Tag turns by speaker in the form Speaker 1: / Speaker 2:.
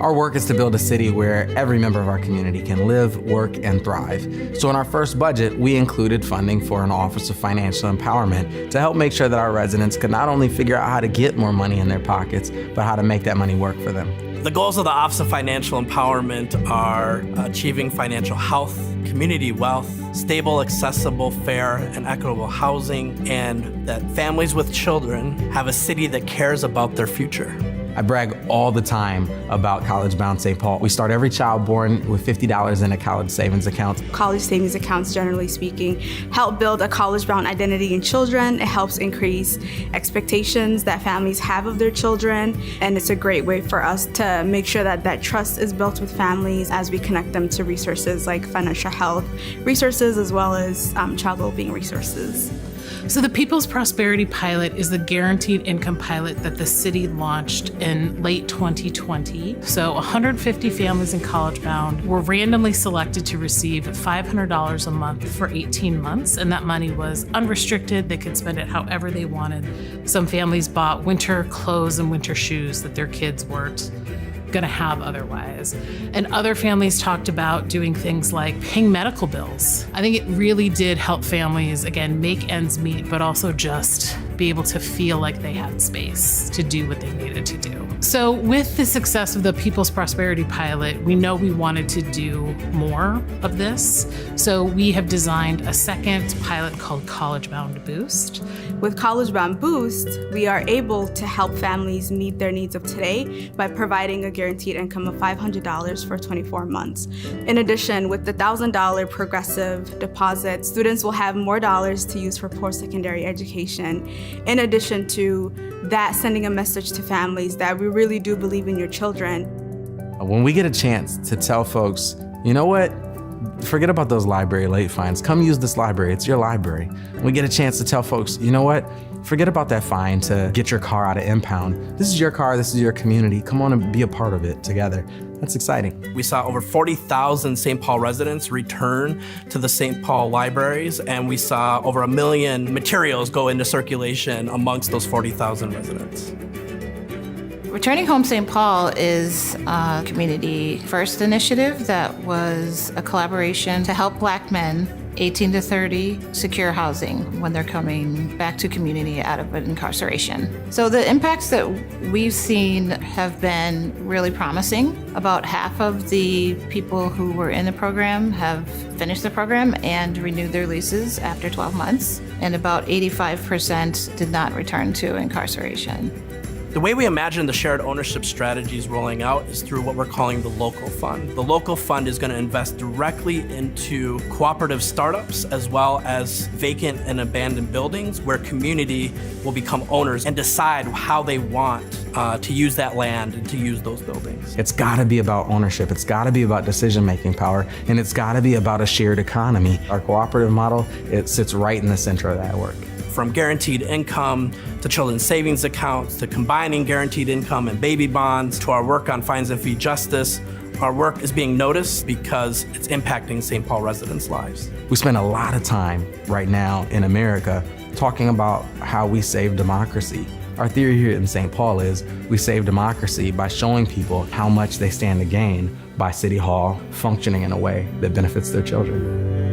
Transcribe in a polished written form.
Speaker 1: Our work is to build a city where every member of our community can live, work, and thrive. So in our first budget, we included funding for an Office of Financial Empowerment to help make sure that our residents could not only figure out how to get more money in their pockets, but how to make that money work for them.
Speaker 2: The goals of the Office of Financial Empowerment are achieving financial health, community wealth, stable, accessible, fair, and equitable housing, and that families with children have a city that cares about their future.
Speaker 1: I brag all the time about College Bound St. Paul. We start every child born with $50 in a college savings account.
Speaker 3: College savings accounts, generally speaking, help build a college-bound identity in children. It helps increase expectations that families have of their children, and it's a great way for us to make sure that that trust is built with families as we connect them to resources like financial health resources as well as child well-being resources.
Speaker 4: So the People's Prosperity Pilot is the guaranteed income pilot that the city launched in late 2020. So 150 families in College Bound were randomly selected to receive $500 a month for 18 months, and that money was unrestricted. They could spend it however they wanted. Some families bought winter clothes and winter shoes that their kids weren't going to have otherwise. And other families talked about doing things like paying medical bills. I think it really did help families, again, make ends meet, but also just be able to feel like they had space to do what they needed to do. So with the success of the People's Prosperity Pilot, we know we wanted to do more of this. So we have designed a second pilot called College Bound Boost.
Speaker 3: With College Bound Boost, we are able to help families meet their needs of today by providing a guaranteed income of $500 for 24 months. In addition, with the $1,000 progressive deposit, students will have more dollars to use for post-secondary education. In addition to that, sending a message to families that we really do believe in your children.
Speaker 1: When we get a chance to tell folks, you know what? Forget about those library late fines. Come use this library. It's your library. We get a chance to tell folks, you know what? Forget about that fine to get your car out of impound. This is your car. This is your community. Come on and be a part of it together. That's exciting.
Speaker 2: We saw over 40,000 St. Paul residents return to the St. Paul libraries, and we saw over 1 million materials go into circulation amongst those 40,000 residents.
Speaker 5: Returning Home St. Paul is a community first initiative that was a collaboration to help Black men 18 to 30 secure housing when they're coming back to community out of incarceration. So the impacts that we've seen have been really promising. About half of the people who were in the program have finished the program and renewed their leases after 12 months, and about 85% did not return to incarceration.
Speaker 2: The way we imagine the shared ownership strategies rolling out is through what we're calling the local fund. The local fund is going to invest directly into cooperative startups as well as vacant and abandoned buildings where community will become owners and decide how they want to use that land and to use those buildings.
Speaker 1: It's got to be about ownership. It's got to be about decision-making power, and it's got to be about a shared economy. Our cooperative model, it sits right in the center of that work.
Speaker 2: From guaranteed income to children's savings accounts to combining guaranteed income and baby bonds to our work on fines and fee justice, our work is being noticed because it's impacting St. Paul residents' lives.
Speaker 1: We spend a lot of time right now in America talking about how we save democracy. Our theory here in St. Paul is we save democracy by showing people how much they stand to gain by City Hall functioning in a way that benefits their children.